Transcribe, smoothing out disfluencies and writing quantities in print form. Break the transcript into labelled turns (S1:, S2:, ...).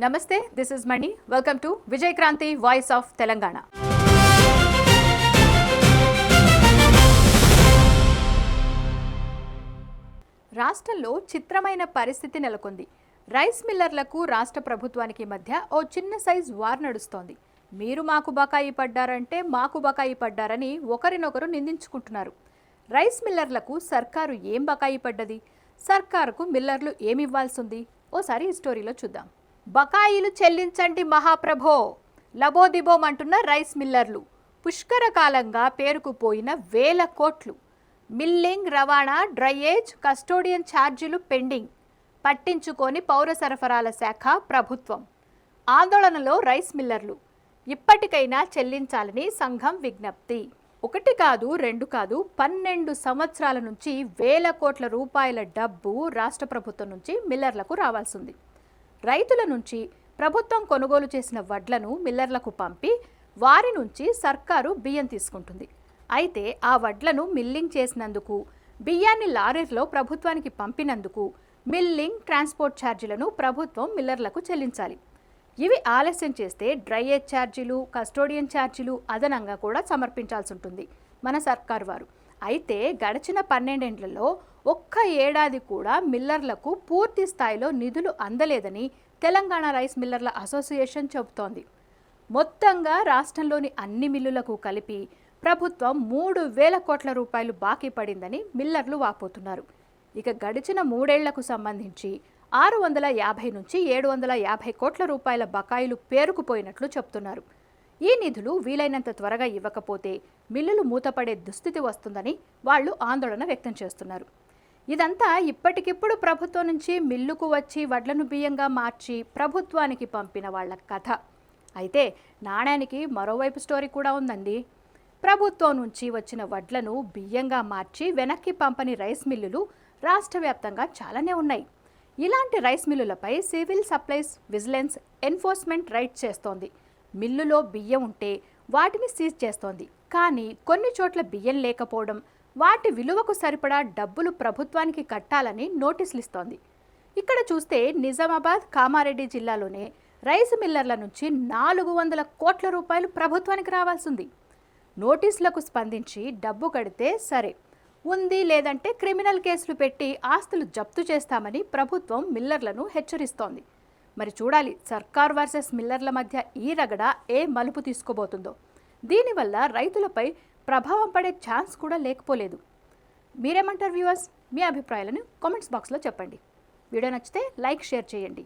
S1: నమస్తే, this is Mani. Welcome to Vijay Kranti voice of Telangana. రాష్ట్రంలో చిత్రమైన పరిస్థితి నెలకొంది. రైస్ మిల్లర్లకు రాష్ట్ర ప్రభుత్వానికి మధ్య ఓ చిన్న సైజ్ వార్ నడుస్తోంది. మీరు మాకు బకాయి పడ్డారంటే మాకు బకాయి పడ్డారని ఒకరినొకరు నిందించుకుంటున్నారు. రైస్ మిల్లర్లకు సర్కారు ఏం బకాయి పడ్డది? సర్కారుకు మిల్లర్లు ఏమివ్వాల్సింది? ఓసారి ఈ స్టోరీలో చూద్దాం. బకాయిలు చెల్లించండి మహాప్రభో, లబోదిబోమంటున్న రైస్ మిల్లర్లు. పుష్కర కాలంగా పేరుకుపోయిన వేల కోట్లు. మిల్లింగ్, రవాణా, డ్రైయేజ్, కస్టోడియన్ ఛార్జీలు పెండింగ్. పట్టించుకొని పౌర సరఫరాల శాఖ, ప్రభుత్వం. ఆందోళనలో రైస్ మిల్లర్లు. ఇప్పటికైనా చెల్లించాలని సంఘం విజ్ఞప్తి. ఒకటి కాదు, రెండు కాదు, 12 సంవత్సరాల నుంచి వేల కోట్ల రూపాయల డబ్బు రాష్ట్ర ప్రభుత్వం నుంచి మిల్లర్లకు రావాల్సింది. రైతుల నుంచి ప్రభుత్వం కొనుగోలు చేసిన వడ్లను మిల్లర్లకు పంపి వారి నుంచి సర్కారు బియ్యం తీసుకుంటుంది. అయితే ఆ వడ్లను మిల్లింగ్ చేసినందుకు, బియ్యాన్ని లారీలో ప్రభుత్వానికి పంపినందుకు మిల్లింగ్, ట్రాన్స్పోర్ట్ ఛార్జీలను ప్రభుత్వం మిల్లర్లకు చెల్లించాలి. ఇవి ఆలస్యం చేస్తే డ్రైయేజ్ ఛార్జీలు, కస్టోడియన్ ఛార్జీలు అదనంగా కూడా సమర్పించాల్సి ఉంటుంది మన సర్కారు వారు. అయితే గడిచిన 12 ఏళ్లలో ఒక్క ఏడాది కూడా మిల్లర్లకు పూర్తి స్థాయిలో నిధులు అందలేదని తెలంగాణ రైస్ మిల్లర్ల అసోసియేషన్ చెబుతోంది. మొత్తంగా రాష్ట్రంలోని అన్ని మిల్లులకు కలిపి ప్రభుత్వం 3,000 కోట్ల రూపాయలు బాకీ పడిందని మిల్లర్లు వాపోతున్నారు. ఇక గడిచిన 3 ఏళ్లకు సంబంధించి 650 నుంచి 750 కోట్ల రూపాయల బకాయిలు పేరుకుపోయినట్లు చెబుతున్నారు. ఈ నిధులు వీలైనంత త్వరగా ఇవ్వకపోతే మిల్లులు మూతపడే దుస్థితి వస్తుందని వాళ్లు ఆందోళన వ్యక్తం చేస్తున్నారు. ఇదంతా ఇప్పటికిప్పుడు ప్రభుత్వం నుంచి మిల్లుకు వచ్చి వడ్లను బియ్యంగా మార్చి ప్రభుత్వానికి పంపిన వాళ్ల కథ. అయితే నాణ్యానికి మరోవైపు స్టోరీ కూడా ఉందండి. ప్రభుత్వం నుంచి వచ్చిన వడ్లను బియ్యంగా మార్చి వెనక్కి పంపని రైస్ మిల్లులు రాష్ట్ర వ్యాప్తంగా చాలానే ఉన్నాయి. ఇలాంటి రైస్ మిల్లులపై civil supplies vigilance enforcement raid చేస్తోంది. మిల్లులో బియ్యం ఉంటే వాటిని సీజ్ చేస్తోంది. కానీ కొన్ని చోట్ల బియ్యం లేకపోవడం, వాటి విలువకు సరిపడా డబ్బులు ప్రభుత్వానికి కట్టాలని నోటీసులు ఇస్తోంది. ఇక్కడ చూస్తే నిజామాబాద్, కామారెడ్డి జిల్లాలోనే రైస్ మిల్లర్ల నుంచి 400 కోట్ల రూపాయలు ప్రభుత్వానికి రావాల్సింది. నోటీసులకు స్పందించి డబ్బు కడితే సరే, ఉంది లేదంటే క్రిమినల్ కేసులు పెట్టి ఆస్తులు జప్తు చేస్తామని ప్రభుత్వం మిల్లర్లను హెచ్చరిస్తోంది. మరి చూడాలి సర్కార్ వర్సెస్ మిల్లర్ల మధ్య ఈ రగడ ఏ మలుపు తీసుకోబోతుందో. దీనివల్ల రైతులపై ప్రభావం పడే ఛాన్స్ కూడా లేకపోలేదు. మీరేమంటారు వ్యూవర్స్? మీ అభిప్రాయాలను కామెంట్స్ బాక్స్లో చెప్పండి. వీడియో నచ్చితే లైక్, షేర్ చేయండి.